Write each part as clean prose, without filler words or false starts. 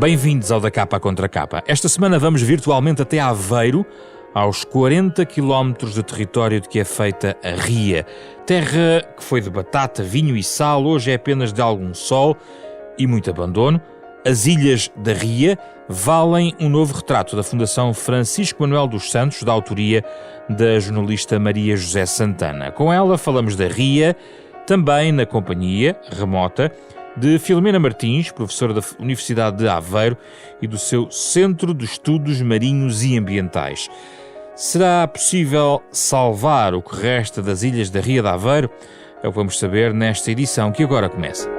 Bem-vindos ao Da Capa à Contra Capa. Esta semana vamos virtualmente até Aveiro, aos 40 km de território de que é feita a Ria. Terra que foi de batata, vinho e sal, hoje é apenas de algum sol e muito abandono. As Ilhas da Ria valem um novo retrato da Fundação Francisco Manuel dos Santos, da autoria da jornalista Maria José Santana. Com ela falamos da Ria, também na companhia remota de Filomena Martins, professora da Universidade de Aveiro e do seu Centro de Estudos Marinhos e Ambientais. Será possível salvar o que resta das Ilhas da Ria de Aveiro? É o que vamos saber nesta edição que agora começa.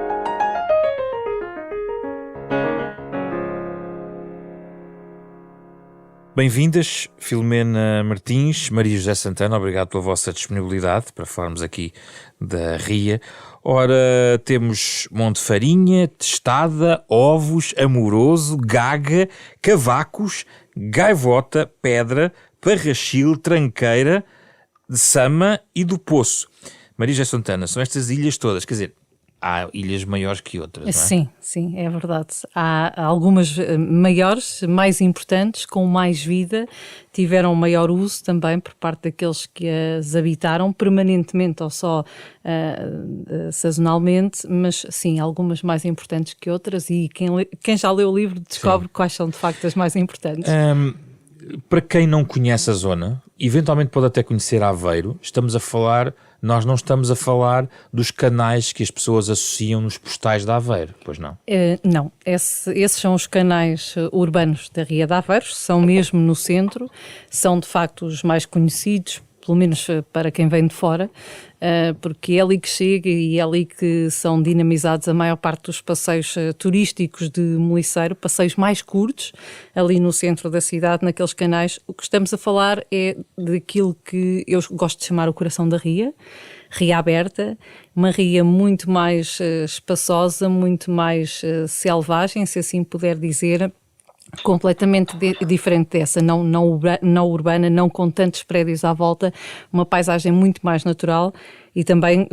Bem-vindas, Filomena Martins, Maria José Santana, obrigado pela vossa disponibilidade para falarmos aqui da Ria. Ora, temos Monte Farinha, Testada, Ovos, Amoroso, Gaga, Cavacos, Gaivota, Pedra, Parrachil, Tranqueira, de Sama e do Poço. Maria José Santana, são estas ilhas todas, quer dizer, há ilhas maiores que outras, não é? Sim, é verdade. Há algumas maiores, mais importantes, com mais vida, tiveram maior uso também por parte daqueles que as habitaram permanentemente ou só sazonalmente, mas sim, algumas mais importantes que outras, e quem já leu o livro descobre quais são de facto as mais importantes. Para quem não conhece a zona, eventualmente pode até conhecer Aveiro, nós não estamos a falar dos canais que as pessoas associam nos postais de Aveiro, pois não? Não, esses são os canais urbanos da Ria de Aveiro, são mesmo no centro, são de facto os mais conhecidos, pelo menos para quem vem de fora, porque é ali que chega e é ali que são dinamizados a maior parte dos passeios turísticos de Moliceiro, passeios mais curtos, ali no centro da cidade, naqueles canais. O que estamos a falar é daquilo que eu gosto de chamar o coração da Ria, Ria aberta, uma ria muito mais espaçosa, muito mais selvagem, se assim puder dizer, completamente diferente dessa, não urbana, não com tantos prédios à volta, uma paisagem muito mais natural e também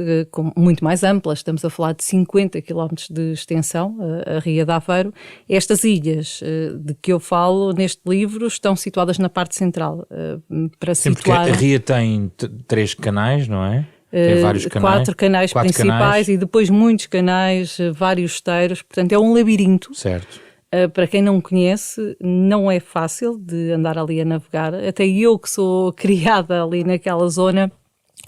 muito mais ampla. Estamos a falar de 50 km de extensão, a Ria de Aveiro. Estas ilhas de que eu falo neste livro estão situadas na parte central. Porque a Ria tem 3 canais, não é? Tem vários canais. 4 canais principais e depois muitos canais, vários esteiros, portanto é um labirinto. Certo. Para quem não conhece, não é fácil de andar ali a navegar. Até eu, que sou criada ali naquela zona,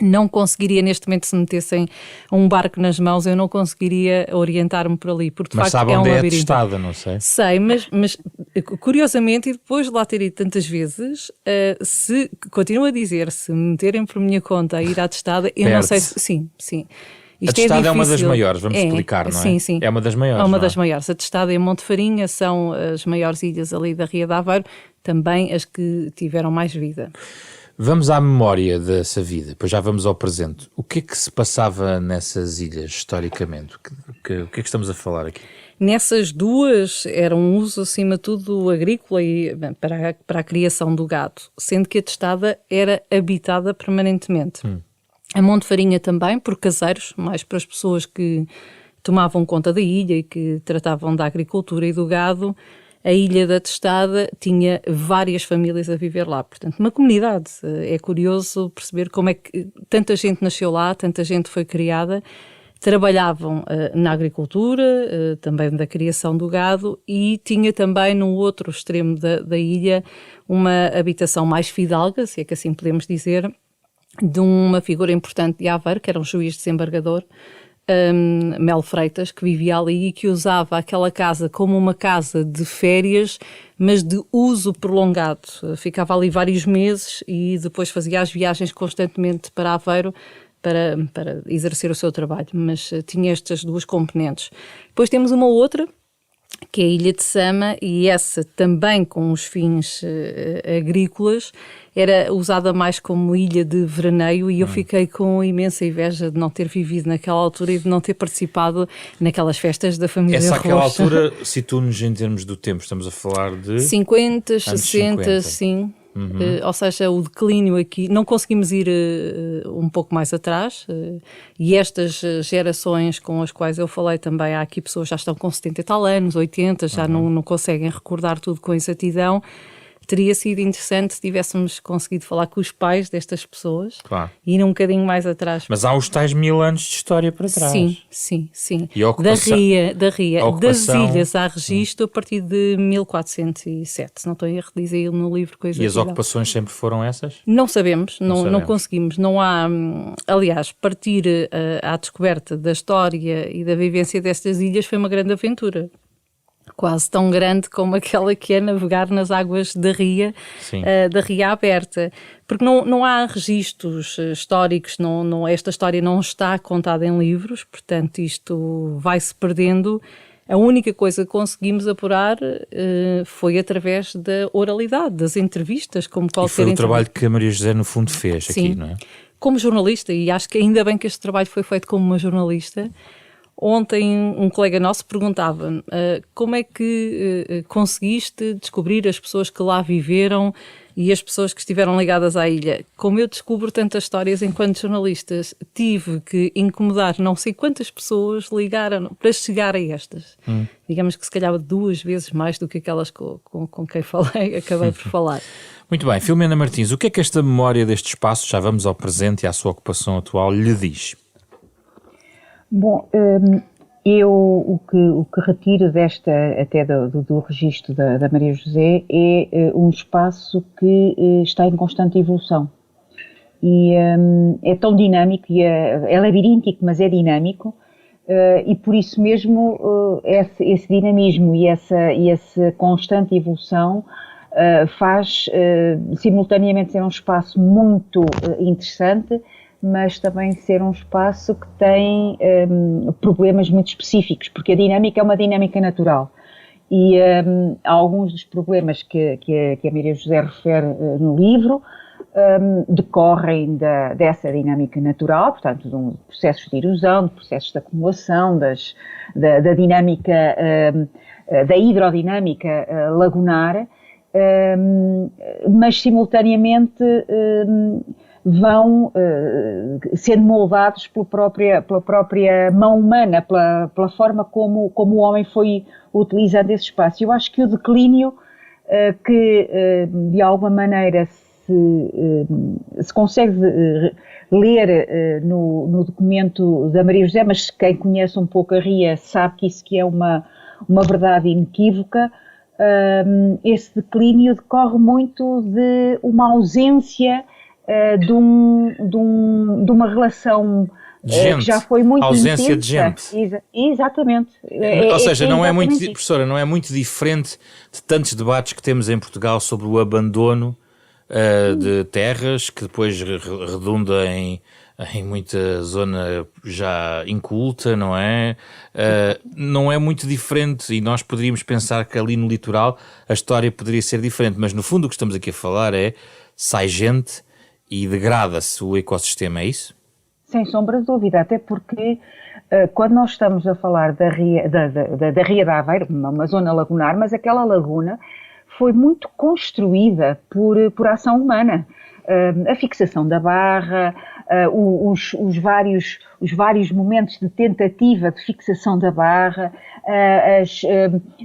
não conseguiria, neste momento, se metessem um barco nas mãos, eu não conseguiria orientar-me por ali, porque de mas facto sabe é um onde labirinto. É a Testada, não sei. Sei, mas curiosamente, e depois de lá ter ido tantas vezes, se continuo a dizer, se me meterem por minha conta a ir à Testada, eu não sei se... Sim. A Testada é uma das maiores, vamos explicar, não é? Sim. É uma das maiores. É uma das maiores. A Testada e a Monte Farinha são as maiores ilhas ali da Ria de Aveiro, também as que tiveram mais vida. Vamos à memória dessa vida, depois já vamos ao presente. O que é que se passava nessas ilhas, historicamente? O que é que estamos a falar aqui? Nessas duas era um uso, acima de tudo, agrícola e para a criação do gado, sendo que a Testada era habitada permanentemente. A Monte Farinha também, por caseiros, mais para as pessoas que tomavam conta da ilha e que tratavam da agricultura e do gado. A Ilha da Testada tinha várias famílias a viver lá, portanto, uma comunidade. É curioso perceber como é que tanta gente nasceu lá, tanta gente foi criada, trabalhavam na agricultura, também da criação do gado, e tinha também no outro extremo da ilha uma habitação mais fidalga, se é que assim podemos dizer, de uma figura importante de Aveiro, que era um juiz desembargador, Melo Freitas, que vivia ali e que usava aquela casa como uma casa de férias, mas de uso prolongado. Ficava ali vários meses e depois fazia as viagens constantemente para Aveiro para exercer o seu trabalho, mas tinha estas duas componentes. Depois temos uma outra, que é a Ilha de Sama, e essa também com os fins agrícolas, era usada mais como ilha de veraneio, e eu fiquei com imensa inveja de não ter vivido naquela altura e de não ter participado naquelas festas da família Rocha. Aquela altura, situa-nos em termos do tempo, estamos a falar de... 50, 60, sim. ou seja, o declínio aqui, não conseguimos ir um pouco mais atrás, e estas gerações com as quais eu falei também, há aqui pessoas que já estão com 70 e tal anos, 80, já não conseguem recordar tudo com exatidão. Teria sido interessante se tivéssemos conseguido falar com os pais destas pessoas, claro, e ir um bocadinho mais atrás. Mas há os tais 1000 anos de história para trás. Sim. E a ocupação, da Ria, das ocupação, ilhas há registro a partir de 1407, se não estou a erro, diz aí no livro coisa. E as ocupações sempre foram essas? Não sabemos, não conseguimos. Não há, aliás, partir à descoberta da história e da vivência destas ilhas foi uma grande aventura. Quase tão grande como aquela que é navegar nas águas da Ria aberta. Porque não há registros históricos, esta história não está contada em livros, portanto isto vai-se perdendo. A única coisa que conseguimos apurar foi através da oralidade, das entrevistas, como qualquer... E foi o trabalho que a Maria José no fundo fez aqui, não é? Como jornalista, e acho que ainda bem que este trabalho foi feito como uma jornalista. Ontem um colega nosso perguntava como é que conseguiste descobrir as pessoas que lá viveram e as pessoas que estiveram ligadas à ilha. Como eu descubro tantas histórias enquanto jornalistas, tive que incomodar não sei quantas pessoas ligaram para chegar a estas. Digamos que se calhar 2 vezes mais do que aquelas com quem falei, acabei por falar. Muito bem, Filomena Martins, o que é que esta memória deste espaço, já vamos ao presente e à sua ocupação atual, lhe diz? Bom, eu o que retiro desta, até do registro da Maria José, é um espaço que está em constante evolução. E é tão dinâmico, e é labiríntico, mas é dinâmico, e por isso mesmo esse dinamismo e essa constante evolução faz simultaneamente ser um espaço muito interessante, mas também ser um espaço que tem problemas muito específicos, porque a dinâmica é uma dinâmica natural. E alguns dos problemas que a Maria José refere no livro decorrem dessa dinâmica natural, portanto, de processos de erosão, de processos de acumulação, da dinâmica, da hidrodinâmica lagunar, mas simultaneamente vão sendo moldados pela própria mão humana, pela forma como o homem foi utilizando esse espaço. Eu acho que o declínio que de alguma maneira se consegue ler no documento da Maria José, mas quem conhece um pouco a Ria sabe que isso que é uma verdade inequívoca. Esse declínio decorre muito de uma ausência de uma relação que já foi muito ausência intensa. de gente. Exatamente. Ou seja, não é muito, professora, não é muito diferente de tantos debates que temos em Portugal sobre o abandono de terras, que depois redunda em muita zona já inculta, não é? Não é muito diferente, e nós poderíamos pensar que ali no litoral a história poderia ser diferente, mas no fundo o que estamos aqui a falar é sai gente e degrada-se o ecossistema, é isso? Sem sombra de dúvida, até porque quando nós estamos a falar da Ria da Aveiro, uma zona lagunar, mas aquela laguna foi muito construída por ação humana. A fixação da barra, os vários momentos de tentativa de fixação da barra,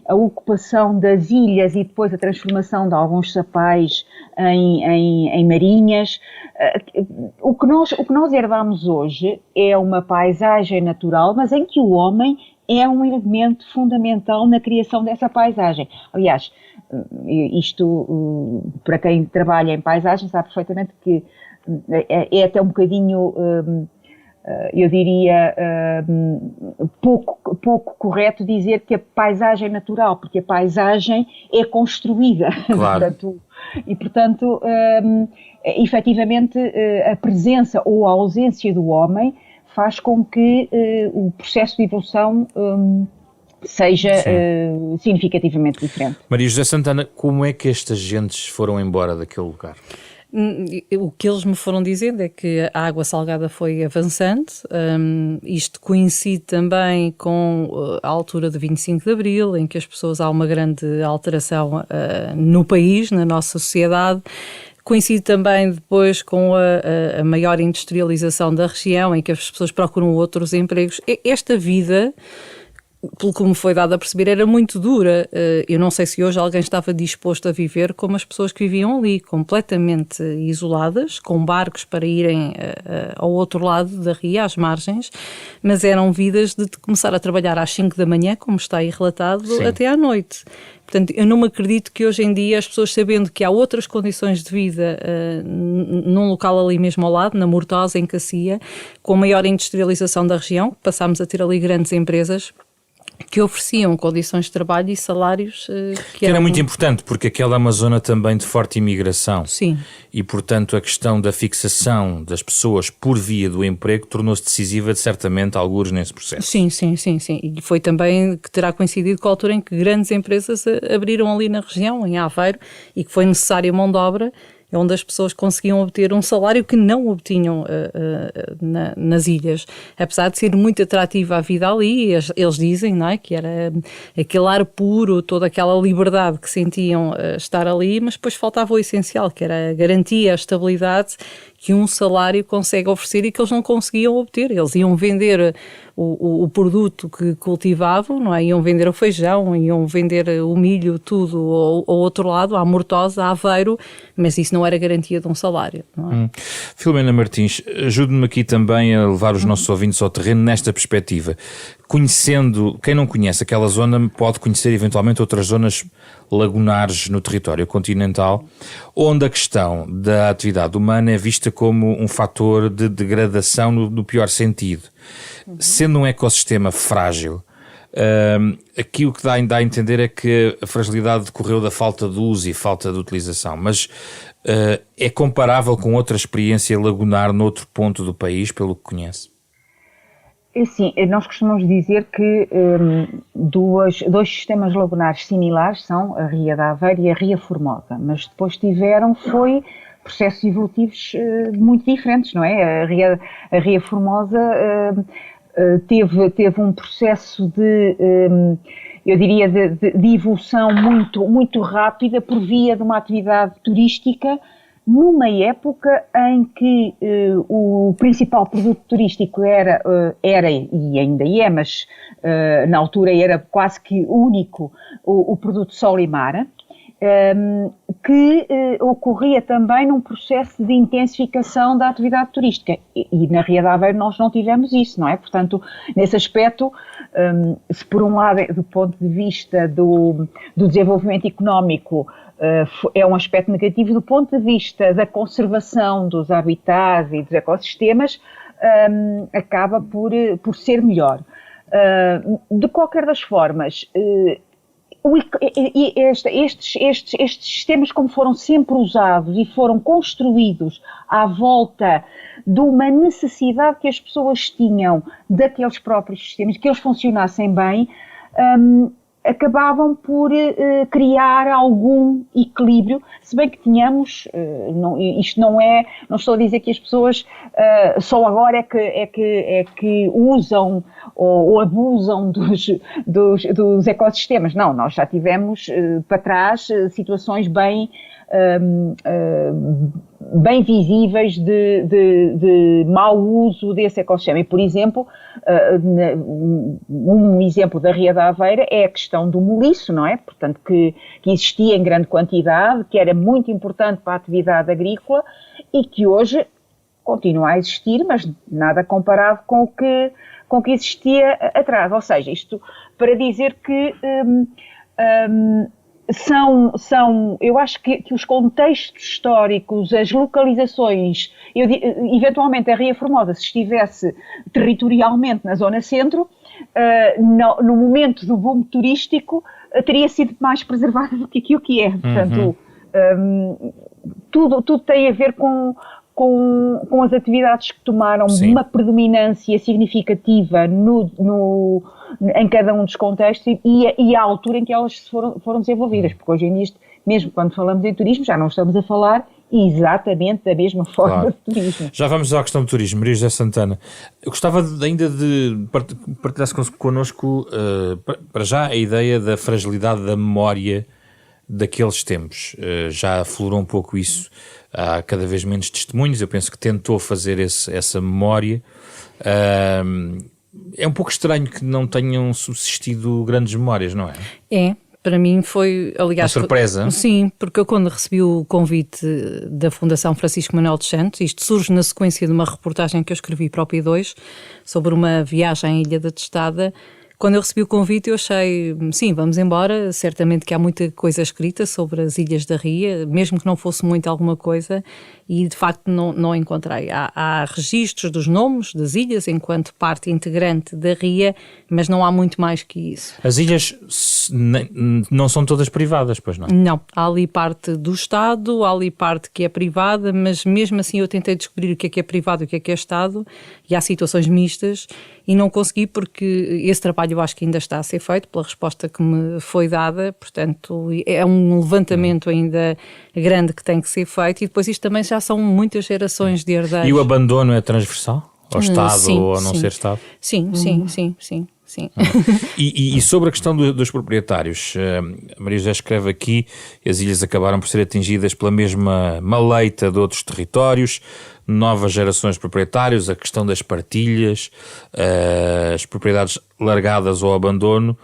a ocupação das ilhas e depois a transformação de alguns sapais em marinhas. O que nós herdamos hoje é uma paisagem natural, mas em que o homem é um elemento fundamental na criação dessa paisagem. Aliás, isto, para quem trabalha em paisagem, sabe perfeitamente que é até um bocadinho, eu diria, pouco correto dizer que a paisagem é natural, porque a paisagem é construída. Claro. Portanto, efetivamente, a presença ou a ausência do homem faz com que o processo de evolução seja significativamente diferente. Maria José Santana, como é que estas gentes foram embora daquele lugar? O que eles me foram dizendo é que a água salgada foi avançando, isto coincide também com a altura de 25 de Abril, em que as pessoas, há uma grande alteração no país, na nossa sociedade. Coincide também depois com a maior industrialização da região, em que as pessoas procuram outros empregos. Esta vida, pelo que me foi dado a perceber, era muito dura. Eu não sei se hoje alguém estava disposto a viver como as pessoas que viviam ali, completamente isoladas, com barcos para irem ao outro lado da ria, às margens, mas eram vidas de começar a trabalhar às 5 da manhã, como está aí relatado, sim, até à noite. Portanto, eu não me acredito que hoje em dia as pessoas, sabendo que há outras condições de vida num local ali mesmo ao lado, na Mortosa, em Cacia, com a maior industrialização da região, passámos a ter ali grandes empresas que ofereciam condições de trabalho e salários que era muito importante, porque aquela é uma zona também de forte imigração. Sim. E, portanto, a questão da fixação das pessoas por via do emprego tornou-se decisiva, certamente, algures nesse processo. Sim. E foi também que terá coincidido com a altura em que grandes empresas abriram ali na região, em Aveiro, e que foi necessária mão de obra, onde as pessoas conseguiam obter um salário que não obtinham nas ilhas. Apesar de ser muito atrativa a vida ali, eles dizem, não é, que era aquele ar puro, toda aquela liberdade que sentiam estar ali, mas depois faltava o essencial, que era a garantia, a estabilidade que um salário consegue oferecer e que eles não conseguiam obter. Eles iam vender o produto que cultivavam, não é? Iam vender o feijão, iam vender o milho, tudo ao outro lado, à Mortosa, a Aveiro, mas isso não era garantia de um salário. Não é? Filomena Martins, ajude-me aqui também a levar os nossos ouvintes ao terreno nesta perspectiva. Conhecendo, quem não conhece aquela zona pode conhecer eventualmente outras zonas lagunares no território continental, onde a questão da atividade humana é vista como um fator de degradação no pior sentido. Sendo um ecossistema frágil, aqui o que dá a entender é que a fragilidade decorreu da falta de uso e falta de utilização, mas é comparável com outra experiência lagunar noutro ponto do país, pelo que conhece? Sim, nós costumamos dizer que dois sistemas lagunares similares são a Ria de Aveiro e a Ria Formosa, mas depois foi processos evolutivos muito diferentes, não é? A Ria Formosa teve um processo eu diria, de evolução muito rápida por via de uma atividade turística, numa época em que o principal produto turístico era e ainda é, mas na altura era quase que único, o produto sol e mar, que ocorria também num processo de intensificação da atividade turística. E na Ria de Aveiro nós não tivemos isso, não é? Portanto, nesse aspecto, se por um lado, do ponto de vista do desenvolvimento económico, é um aspecto negativo, do ponto de vista da conservação dos habitats e dos ecossistemas, acaba por ser melhor. De qualquer das formas, estes sistemas, como foram sempre usados e foram construídos à volta de uma necessidade que as pessoas tinham daqueles próprios sistemas, que eles funcionassem bem, acabavam por criar algum equilíbrio, se bem que tínhamos, não estou a dizer que as pessoas só agora é que usam ou abusam dos ecossistemas. Não, nós já tivemos para trás situações bem visíveis de mau uso desse ecossistema. E, por exemplo, um exemplo da Ria de Aveiro é a questão do moliço, não é? Portanto, que existia em grande quantidade, que era muito importante para a atividade agrícola e que hoje continua a existir, mas nada comparado com o que existia atrás. Ou seja, isto para dizer que eu acho que os contextos históricos, as localizações, eventualmente a Ria Formosa, se estivesse territorialmente na zona centro, no momento do boom turístico, teria sido mais preservada do que aquilo que é. Portanto, tudo tem a ver com as atividades que tomaram uma predominância significativa em cada um dos contextos e à altura em que elas foram desenvolvidas, porque hoje em dia, mesmo quando falamos em turismo, já não estamos a falar exatamente da mesma forma Claro. de turismo. Já vamos à questão do turismo, Maria José Santana. Eu gostava ainda de partilhar connosco, para já, a ideia da fragilidade da memória daqueles tempos. Já aflorou um pouco isso, há cada vez menos testemunhos, eu penso que tentou fazer essa memória. É um pouco estranho que não tenham subsistido grandes memórias, não é? É. Para mim foi, aliás... Uma surpresa? Sim, porque eu quando recebi o convite da Fundação Francisco Manuel dos Santos, isto surge na sequência de uma reportagem que eu escrevi para o P2 sobre uma viagem à Ilha da Testada. Quando eu recebi o convite eu achei, sim, vamos embora, certamente que há muita coisa escrita sobre as Ilhas da Ria, mesmo que não fosse muito alguma coisa, e de facto não encontrei. Há registros dos nomes das ilhas enquanto parte integrante da Ria, mas não há muito mais que isso. As ilhas não são todas privadas, pois não? Não, há ali parte do Estado, há ali parte que é privada, mas mesmo assim eu tentei descobrir o que é privado e o que é Estado, e há situações mistas, e não consegui porque esse trabalho eu acho que ainda está a ser feito pela resposta que me foi dada, portanto é um levantamento ainda grande que tem que ser feito, e depois isto também já são muitas gerações de herdeiros. E o abandono é transversal? Ao Estado sim, ou a não sim. ser Estado? Sim. E sobre a questão dos proprietários, a Maria José escreve aqui, as ilhas acabaram por ser atingidas pela mesma maleita de outros territórios, novas gerações de proprietários, a questão das partilhas, as propriedades largadas ao abandono,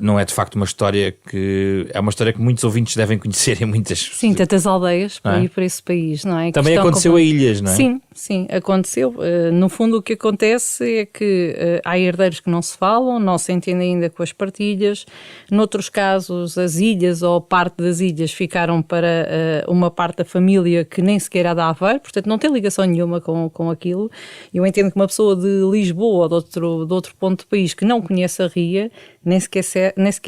não é de facto uma história que... É uma história que muitos ouvintes devem conhecer em muitas... Sim, tantas aldeias por aí, por esse país, não é? Também aconteceu a ilhas, não é? Sim, aconteceu. No fundo o que acontece é que há herdeiros que não se falam, não se entendem ainda com as partilhas. Noutros casos as ilhas ou parte das ilhas ficaram para uma parte da família que nem sequer é da Aveiro, portanto não tem ligação nenhuma com aquilo. Eu entendo que uma pessoa de Lisboa ou de outro ponto do país que não conhece a Ria, nem sequer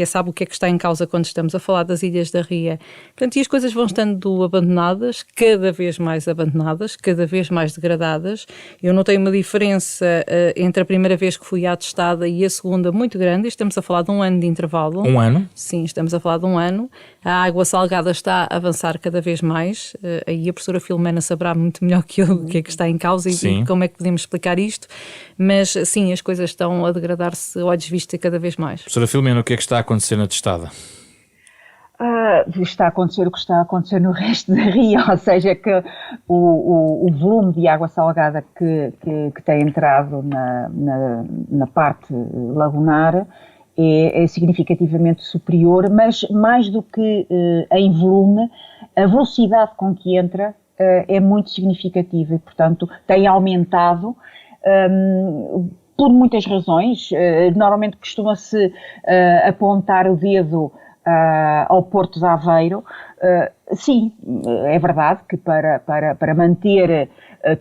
sabe o que é que está em causa quando estamos a falar das Ilhas da Ria. Portanto, e as coisas vão estando abandonadas, cada vez mais abandonadas, cada vez mais degradadas. Eu notei uma diferença entre a primeira vez que fui à Testada e a segunda muito grande. Estamos a falar de um ano de intervalo. Um ano? Sim, estamos a falar de um ano. A água salgada está a avançar cada vez mais. Aí a professora Filomena saberá muito melhor que eu o que é que está em causa e como é que podemos explicar isto. Mas sim, as coisas estão a degradar-se olhos de vista cada vez mais. Professora Filomena, o que é que está a acontecer na Testada? Está a acontecer o que está a acontecer no resto da Ria, ou seja, que o volume de água salgada que tem entrado na parte lagunar é significativamente superior, mas mais do que em volume, a velocidade com que entra é muito significativa e, portanto, tem aumentado por muitas razões. Normalmente costuma-se apontar o dedo ao Porto de Aveiro. Sim, é verdade que para manter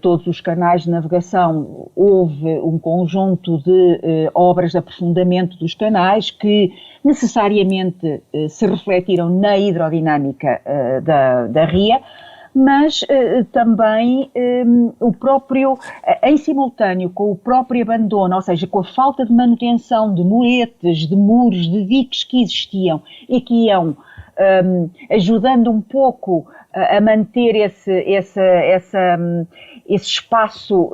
todos os canais de navegação houve um conjunto de obras de aprofundamento dos canais que necessariamente se refletiram na hidrodinâmica da Ria, mas também o próprio, em simultâneo com o próprio abandono, ou seja, com a falta de manutenção de muretes, de muros, de diques que existiam e que iam ajudando um pouco a manter esse espaço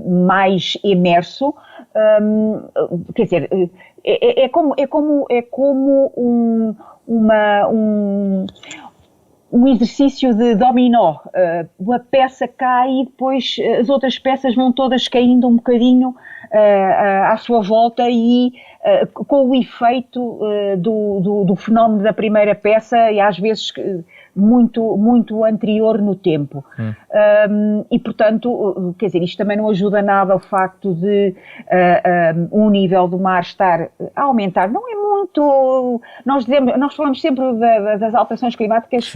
mais imerso, quer dizer, é como um exercício de dominó. Uma peça cai e depois as outras peças vão todas caindo um bocadinho à sua volta e com o efeito do fenómeno da primeira peça e às vezes muito anterior no tempo. E, portanto, quer dizer, isto também não ajuda nada ao facto de o nível do mar estar a aumentar. Não é muito... Nós falamos sempre das alterações climáticas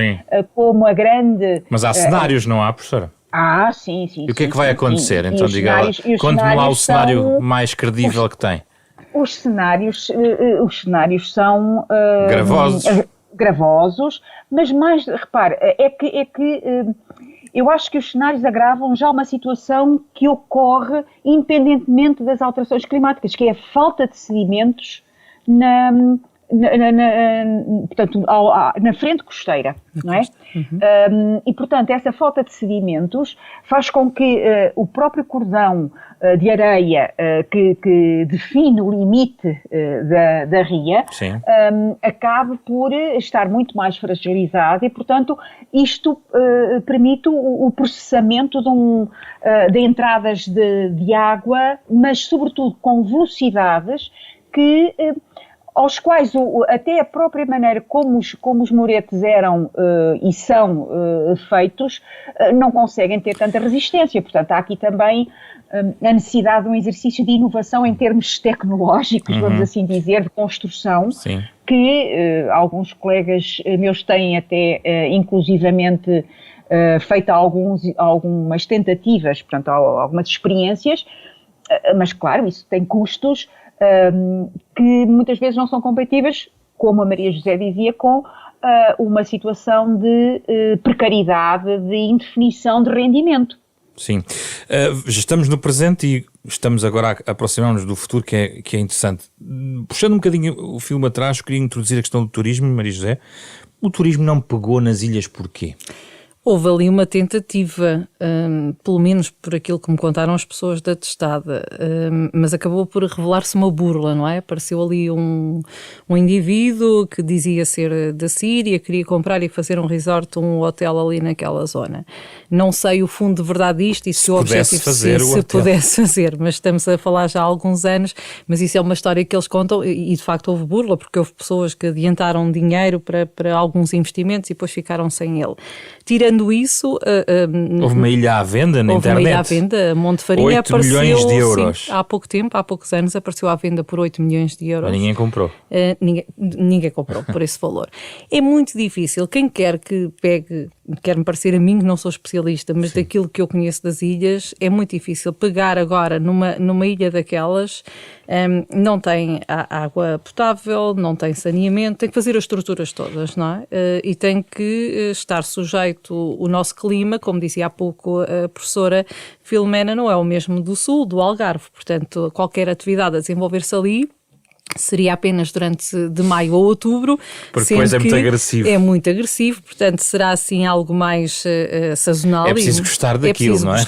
como a grande... Mas há cenários, não há, professora? Sim. E o que é que vai acontecer? Então, diga lá, conte-me lá o cenário mais credível que tem. Os cenários são... gravosos, mas mais, repare, é que eu acho que os cenários agravam já uma situação que ocorre independentemente das alterações climáticas, que é a falta de sedimentos portanto, na frente costeira, não é? E, portanto, essa falta de sedimentos faz com que o próprio cordão de areia que define o limite da ria acabe por estar muito mais fragilizado e, portanto, isto permite o processamento de entradas de água, mas, sobretudo, com velocidades aos quais até a própria maneira como os muretes eram e são feitos não conseguem ter tanta resistência. Portanto, há aqui também a necessidade de um exercício de inovação em termos tecnológicos, vamos assim dizer, de construção, que alguns colegas meus têm até inclusivamente feito algumas tentativas, portanto, algumas experiências, mas claro, isso tem custos que muitas vezes não são compatíveis, como a Maria José dizia, com uma situação de precariedade, de indefinição de rendimento. Sim. Já estamos no presente e estamos agora a aproximar-nos do futuro, que é interessante. Puxando um bocadinho o filme atrás, queria introduzir a questão do turismo, Maria José. O turismo não pegou nas ilhas porquê? Houve ali uma tentativa, pelo menos por aquilo que me contaram as pessoas da testada, mas acabou por revelar-se uma burla, não é? Apareceu ali um indivíduo que dizia ser da Síria, queria comprar e fazer um resort, um hotel ali naquela zona. Não sei o fundo de verdade disto e se o objetivo se pudesse fazer, mas estamos a falar já há alguns anos, mas isso é uma história que eles contam e de facto houve burla, porque houve pessoas que adiantaram dinheiro para alguns investimentos e depois ficaram sem ele. Tirando isso... houve uma ilha à venda na internet. Houve uma ilha à venda, Monte Farinha 8 milhões de euros. Sim, há pouco tempo, há poucos anos, apareceu à venda por 8 milhões de euros. Mas ninguém comprou. Ninguém comprou por esse valor. É muito difícil. Quem quer que pegue, quer-me parecer a mim, que não sou especialista, mas daquilo que eu conheço das ilhas, é muito difícil pegar agora numa ilha daquelas, não tem água potável, não tem saneamento, tem que fazer as estruturas todas, não é? E tem que estar sujeito o nosso clima, como dizia há pouco a professora Filomena, não é o mesmo do sul, do Algarve, portanto qualquer atividade a desenvolver-se ali seria apenas durante de maio ou outubro, porque depois é muito agressivo. É muito agressivo, portanto será assim algo mais sazonal. É preciso gostar daquilo, não é?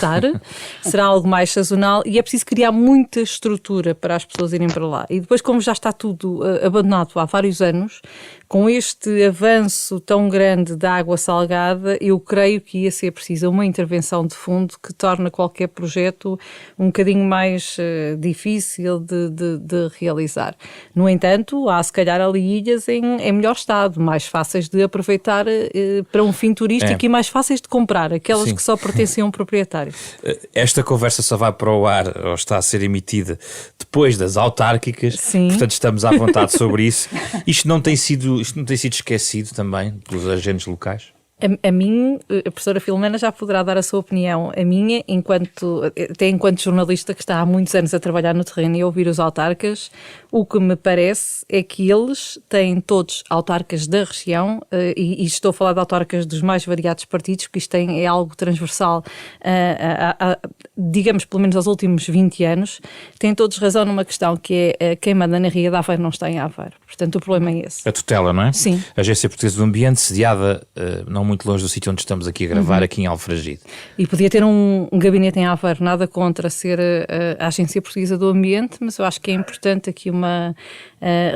Será algo mais sazonal e é preciso criar muita estrutura para as pessoas irem para lá. E depois, como já está tudo abandonado há vários anos, com este avanço tão grande da água salgada, eu creio que ia ser preciso uma intervenção de fundo que torna qualquer projeto um bocadinho mais difícil de realizar. No entanto, há se calhar ali ilhas em melhor estado, mais fáceis de aproveitar para um fim turístico e mais fáceis de comprar, aquelas que só pertencem a um proprietário. Esta conversa só vai para o ar, ou está a ser emitida, depois das autárquicas, portanto estamos à vontade sobre isso. Isto não tem sido esquecido também pelos agentes locais? A mim, a professora Filomena já poderá dar a sua opinião. A minha, até enquanto jornalista que está há muitos anos a trabalhar no terreno e a ouvir os autarcas, o que me parece é que eles têm todos autarcas da região, e estou a falar de autarcas dos mais variados partidos, porque isto é algo transversal, digamos, pelo menos aos últimos 20 anos, têm todos razão numa questão que é quem manda na Ria de Aveiro não está em Aveiro. Portanto, o problema é esse. A tutela, não é? Sim. A Agência Portuguesa do Ambiente, sediada não muito longe do sítio onde estamos aqui a gravar, aqui em Alfragide. E podia ter um gabinete em Aveiro, nada contra ser a Agência Portuguesa do Ambiente, mas eu acho que é importante aqui uma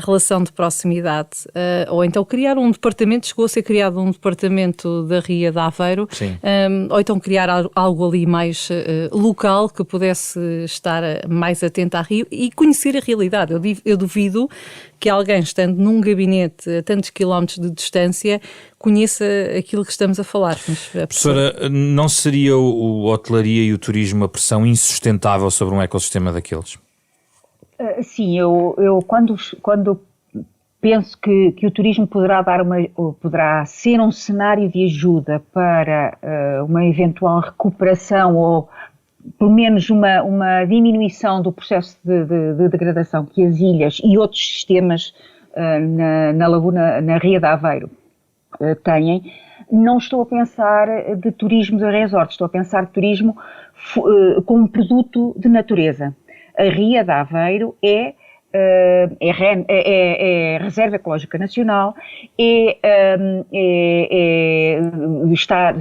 relação de proximidade. Ou então criar um departamento, chegou a ser criado um departamento da Ria de Aveiro, ou então criar algo ali mais local, que pudesse estar mais atento à Rio e conhecer a realidade. Eu duvido que alguém, estando num gabinete a tantos quilómetros de distância, conheça aquilo que estamos a falar. Mas, professora, não seria o hotelaria e o turismo a pressão insustentável sobre um ecossistema daqueles? Sim, eu quando penso que o turismo poderá ser um cenário de ajuda para uma eventual recuperação ou pelo menos uma diminuição do processo de degradação que as ilhas e outros sistemas na laguna, na Ria de Aveiro têm, não estou a pensar de turismo de resort, estou a pensar de turismo como produto de natureza. A Ria de Aveiro é é Reserva Ecológica Nacional, está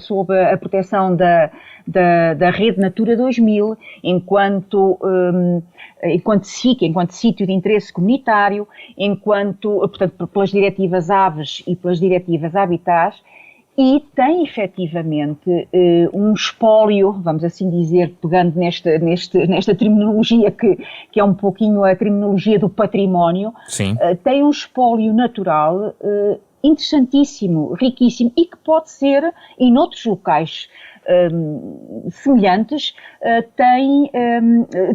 sob a proteção da Rede Natura 2000, enquanto SIC, enquanto sítio de interesse comunitário, portanto, pelas diretivas Aves e pelas diretivas Habitats, e tem efetivamente um espólio, vamos assim dizer, pegando nesta terminologia que é um pouquinho a terminologia do património. Sim. Tem um espólio natural interessantíssimo, riquíssimo, e que pode ser, em outros locais semelhantes,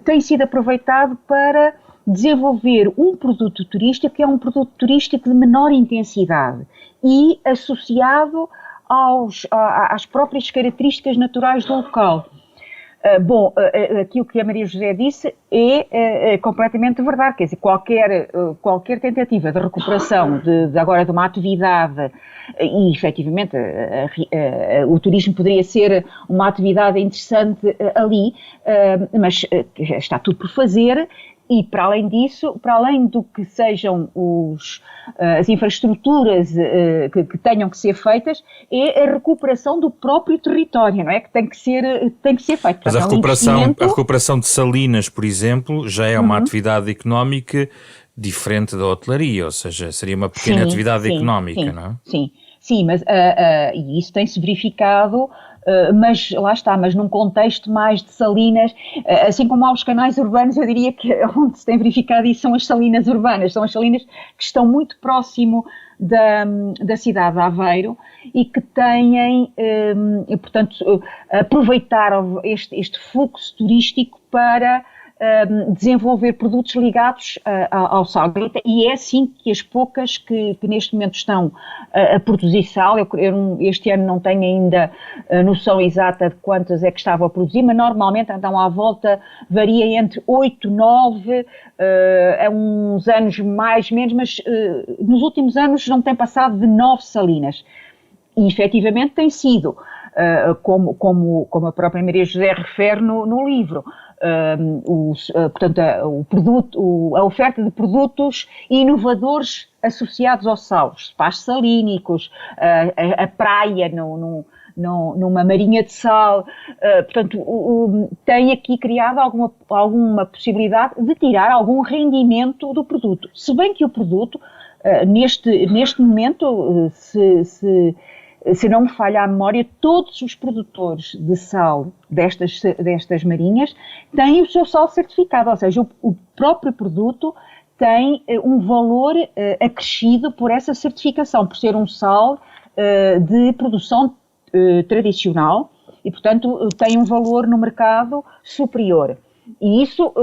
tem sido aproveitado para desenvolver um produto turístico que é um produto turístico de menor intensidade e associado às próprias características naturais do local. Aquilo que a Maria José disse é completamente verdade, quer dizer, qualquer tentativa de recuperação agora de uma atividade, e efetivamente o turismo poderia ser uma atividade interessante ali, mas está tudo por fazer. E para além disso, para além do que sejam as infraestruturas que tenham que ser feitas, é a recuperação do próprio território, não é? Que tem que ser feita. Mas a recuperação de salinas, por exemplo, já é uma atividade económica diferente da hotelaria, ou seja, seria uma pequena atividade económica, não é? Sim, mas e isso tem-se verificado. Mas lá está, mas num contexto mais de salinas, assim como há os canais urbanos, eu diria que onde se tem verificado isso são as salinas urbanas, são as salinas que estão muito próximo da cidade de Aveiro e que têm, portanto, aproveitaram este fluxo turístico para desenvolver produtos ligados ao sal. E é assim que as poucas que neste momento estão a produzir sal, eu este ano não tenho ainda a noção exata de quantas é que estavam a produzir, mas normalmente andam à volta, varia entre 8, 9, há uns anos mais, menos, mas nos últimos anos não tem passado de 9 salinas. E efetivamente tem sido, como a própria Maria José refere no livro, portanto, a oferta de produtos inovadores associados ao sal, os spas salínicos, a praia numa marinha de sal, portanto, tem aqui criado alguma possibilidade de tirar algum rendimento do produto. Se bem que o produto, neste momento, se não me falha a memória, todos os produtores de sal destas marinhas têm o seu sal certificado, ou seja, o próprio produto tem um valor acrescido por essa certificação, por ser um sal de produção tradicional e, portanto, tem um valor no mercado superior. E isso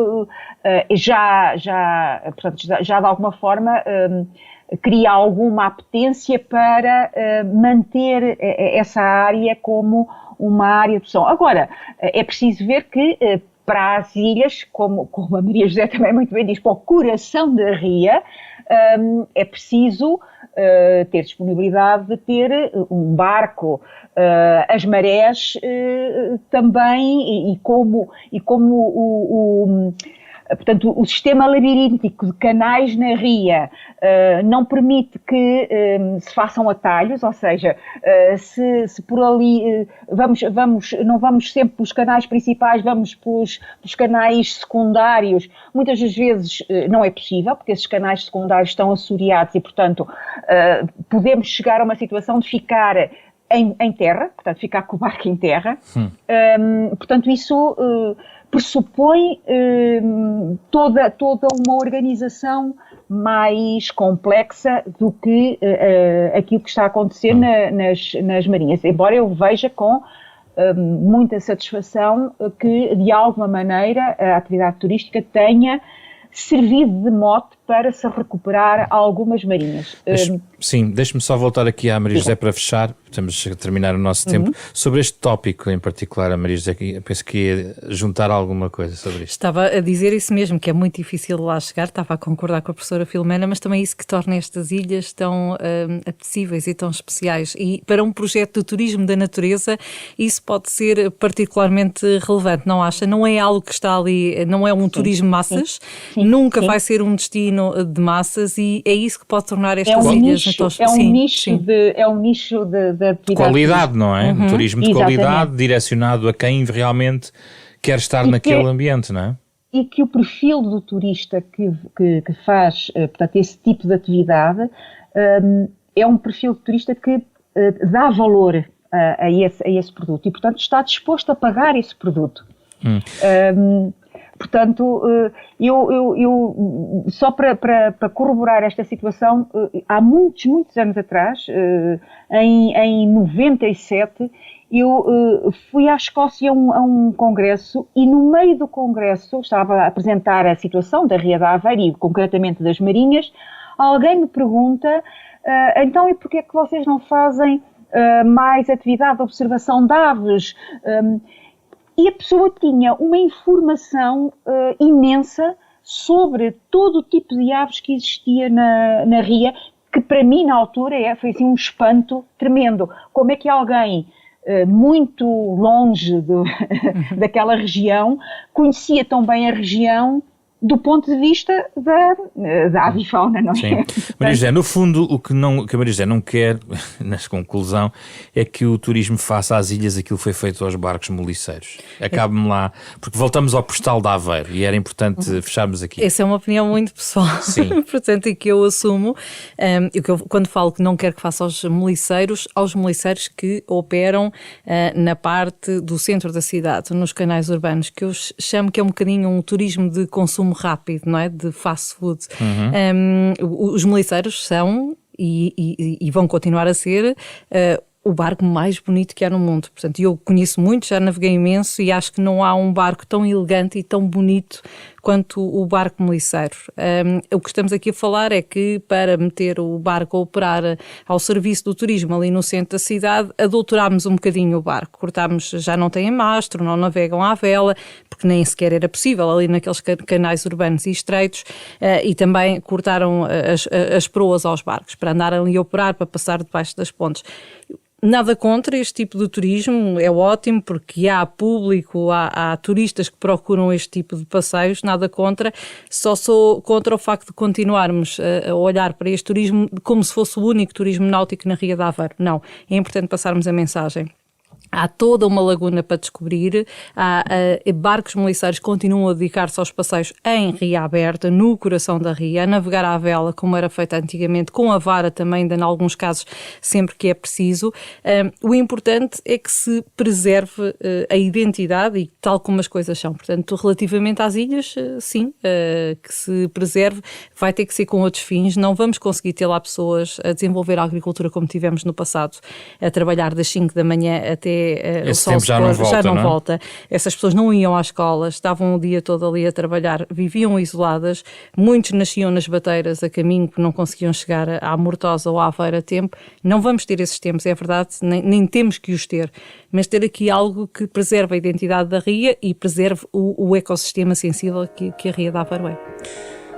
já de alguma forma cria alguma apetência para manter essa área como uma área de produção. Agora, é preciso ver que para as ilhas, como a Maria José também muito bem diz, para o coração da ria, é preciso ter disponibilidade de ter um barco, as marés também, e como portanto, o sistema labiríntico de canais na ria não permite que se façam atalhos, ou seja, se por ali não vamos sempre pelos canais principais, vamos pelos canais secundários, muitas das vezes não é possível, porque esses canais secundários estão assoreados e, portanto, podemos chegar a uma situação de ficar em terra, portanto, ficar com o barco em terra. Portanto, isso pressupõe toda uma organização mais complexa do que aquilo que está a acontecer nas marinhas. Embora eu veja com muita satisfação que, de alguma maneira, a atividade turística tenha servido de mote para se recuperar algumas marinhas. Sim, deixe-me só voltar aqui à Maria José para fechar, estamos a terminar o nosso tempo. Sobre este tópico em particular, a Maria José, penso que ia juntar alguma coisa sobre isto. Estava a dizer isso mesmo, que é muito difícil lá chegar, estava a concordar com a professora Filomena, mas também é isso que torna estas ilhas tão apetecíveis e tão especiais. E para um projeto de turismo da natureza, isso pode ser particularmente relevante, não acha? Não é algo que está ali, não é um turismo massas, nunca vai ser um destino de massas, e é isso que pode tornar estas ilhas. É um nicho de atividade. Qualidade, não é? Um turismo de qualidade, direcionado a quem realmente quer estar naquele ambiente, não é? E que o perfil do turista que faz, portanto, esse tipo de atividade, é um perfil de turista que dá valor a esse produto e, portanto, está disposto a pagar esse produto. Portanto, eu só para corroborar esta situação, há muitos anos atrás, em 97, eu fui à Escócia a um congresso, e no meio do congresso, estava a apresentar a situação da Ria de Aveiro e concretamente das marinhas, alguém me pergunta, então, e porquê é que vocês não fazem mais atividade de observação de aves? E a pessoa tinha uma informação imensa sobre todo o tipo de aves que existia na Ria, que para mim, na altura, foi assim um espanto tremendo. Como é que alguém muito longe daquela região conhecia tão bem a região do ponto de vista da avifauna, não é? Sim. Maria José, no fundo, o que a Maria José não quer, na conclusão, é que o turismo faça às ilhas aquilo que foi feito aos barcos moliceiros. Acabe-me lá, porque voltamos ao postal de Aveiro e era importante fecharmos aqui. Essa é uma opinião muito pessoal, sim. Portanto, e que eu assumo, quando falo que não quero que faça aos moliceiros que operam na parte do centro da cidade, nos canais urbanos, que eu chamo que é um bocadinho um turismo de consumo rápido, não é? De fast food. Os moliceiros são e vão continuar a ser o barco mais bonito que há no mundo. Portanto, eu conheço muito, já naveguei imenso e acho que não há um barco tão elegante e tão bonito quanto o barco moliceiro. O que estamos aqui a falar é que para meter o barco a operar ao serviço do turismo ali no centro da cidade, adulterámos um bocadinho o barco. Cortámos, já não têm mastro, não navegam à vela, porque nem sequer era possível ali naqueles canais urbanos e estreitos, e também cortaram as proas aos barcos para andarem ali a operar, para passar debaixo das pontes. Nada contra este tipo de turismo, é ótimo porque há público, há turistas que procuram este tipo de passeios, nada contra, só sou contra o facto de continuarmos a olhar para este turismo como se fosse o único turismo náutico na Ria de Aveiro. Não, é importante passarmos a mensagem. Há toda uma laguna para descobrir, barcos moliceiros continuam a dedicar-se aos passeios em ria aberta, no coração da ria, a navegar à vela, como era feito antigamente, com a vara também, em alguns casos, sempre que é preciso. O importante é que se preserve a identidade e tal como as coisas são. Portanto, relativamente às ilhas, sim, que se preserve, vai ter que ser com outros fins. Não vamos conseguir ter lá pessoas a desenvolver a agricultura como tivemos no passado, a trabalhar das 5 da manhã até o sol se pôr, já não volta. Essas pessoas não iam às escolas, estavam o dia todo ali a trabalhar, viviam isoladas, muitos nasciam nas bateiras a caminho que não conseguiam chegar à Mortosa ou à Aveiro a tempo. Não vamos ter esses tempos, é verdade, nem temos que os ter, mas ter aqui algo que preserve a identidade da ria e preserve o ecossistema sensível que a Ria de Aveiro é.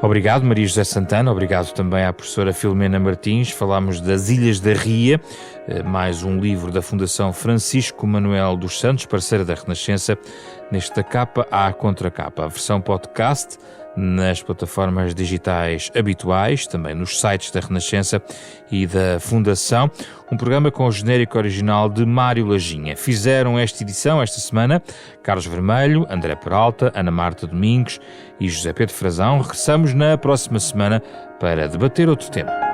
Obrigado, Maria José Santana. Obrigado também à professora Filomena Martins. Falámos das Ilhas da Ria, mais um livro da Fundação Francisco Manuel dos Santos, parceira da Renascença, nesta capa à contracapa. A versão podcast nas plataformas digitais habituais, também nos sites da Renascença e da Fundação. Um programa com o genérico original de Mário Lajinha. Fizeram esta edição, esta semana, Carlos Vermelho, André Peralta, Ana Marta Domingos e José Pedro Frazão. Regressamos na próxima semana para debater outro tema.